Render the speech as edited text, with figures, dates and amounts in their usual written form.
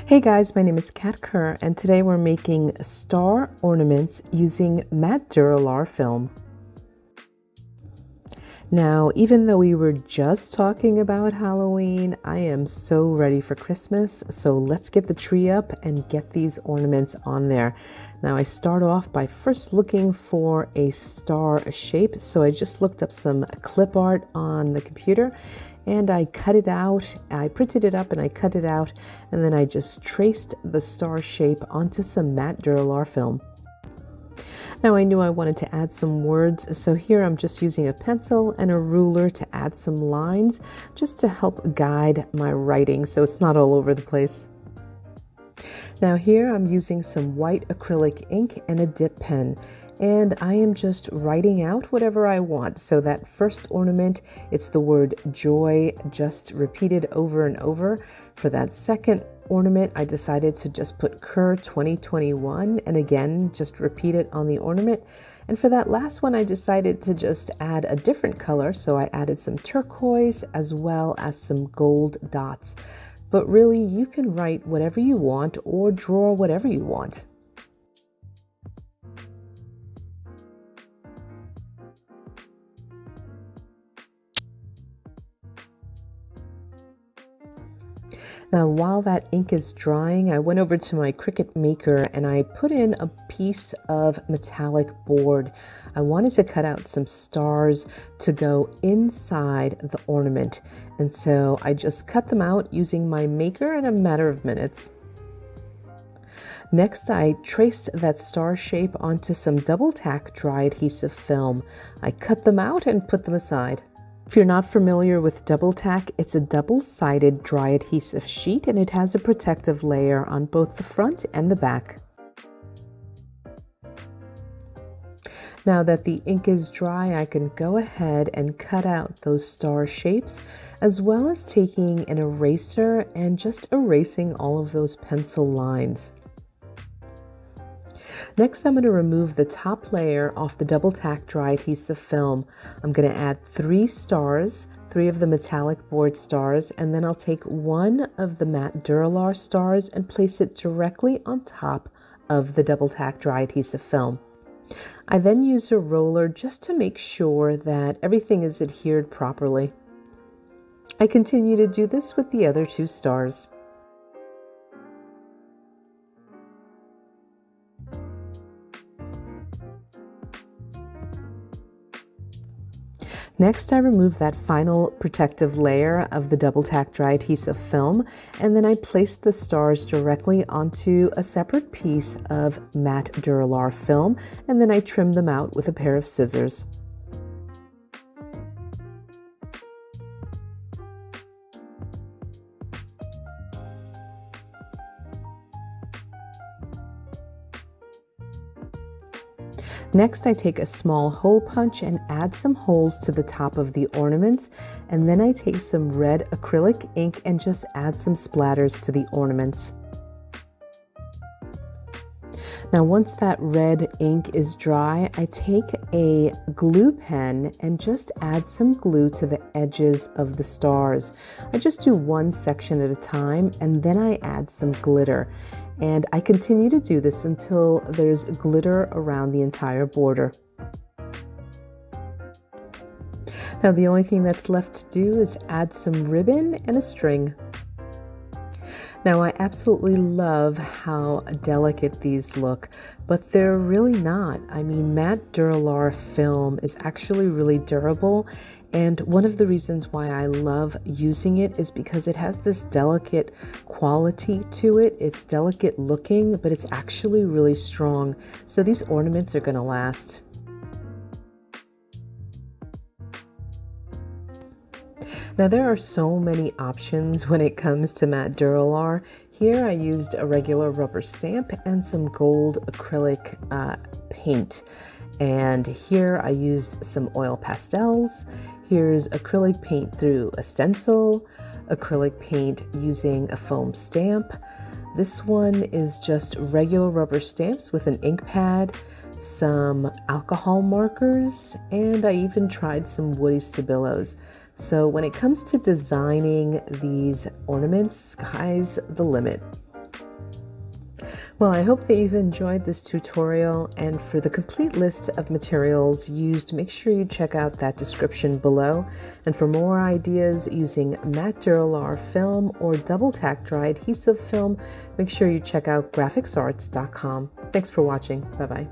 Hey guys, my name is Kerr, and today we're making star ornaments using matte Dura-Lar film. Now, even though we were just talking about Halloween, I am so ready for Christmas, so let's get the tree up and get these ornaments on there. Now, I start off by first looking for a star shape, so I just looked up some clip art on the computer, and I cut it out. I printed it up and I cut it out, and then I just traced the star shape onto some matte Dura-Lar film. Now I knew I wanted to add some words, so here I'm just using a pencil and a ruler to add some lines just to help guide my writing so it's not all over the place. Now here I'm using some white acrylic ink and a dip pen, and I am just writing out whatever I want. So that first ornament, it's the word joy just repeated over and over. For that second ornament, I decided to just put Kerr 2021 and again just repeat it on the ornament. And for that last one, I decided to just add a different color, so I added some turquoise as well as some gold dots. But really, you can write whatever you want or draw whatever you want. Now, while that ink is drying, I went over to my Cricut maker and I put in a piece of metallic board. I wanted to cut out some stars to go inside the ornament. And so I just cut them out using my maker in a matter of minutes. Next, I traced that star shape onto some double tack dry adhesive film. I cut them out and put them aside. If you're not familiar with double tack, it's a double-sided dry adhesive sheet and it has a protective layer on both the front and the back. Now that the ink is dry, I can go ahead and cut out those star shapes, as well as taking an eraser and just erasing all of those pencil lines. Next, I'm going to remove the top layer off the double tack dry adhesive film. I'm going to add 3 stars, 3 of the metallic board stars, and then I'll take one of the matte Dura-Lar stars and place it directly on top of the double tack dry adhesive film. I then use a roller just to make sure that everything is adhered properly. I continue to do this with the other 2 stars. Next, I remove that final protective layer of the double tack dry adhesive film, and then I place the stars directly onto a separate piece of matte Dura-Lar film, and then I trim them out with a pair of scissors. Next, I take a small hole punch and add some holes to the top of the ornaments, and then I take some red acrylic ink and just add some splatters to the ornaments. Now, once that red ink is dry, I take a glue pen and just add some glue to the edges of the stars. I just do one section at a time, and then I add some glitter. And I continue to do this until there's glitter around the entire border. Now, the only thing that's left to do is add some ribbon and a string. Now, I absolutely love how delicate these look, but they're really not. I mean, matte Dura-Lar film is actually really durable, and one of the reasons why I love using it is because it has this delicate quality to it. It's delicate looking, but it's actually really strong. So these ornaments are going to last. Now, there are so many options when it comes to matte Dura-Lar. Here I used a regular rubber stamp and some gold acrylic paint. And here I used some oil pastels. Here's acrylic paint through a stencil, acrylic paint using a foam stamp. This one is just regular rubber stamps with an ink pad, some alcohol markers, and I even tried some woody stabilos. So when it comes to designing these ornaments, sky's the limit. Well, I hope that you've enjoyed this tutorial, and for the complete list of materials used, make sure you check out that description below. And for more ideas using matte Dura-Lar film or double tack dry adhesive film, make sure you check out grafixarts.com. Thanks for watching. Bye-bye.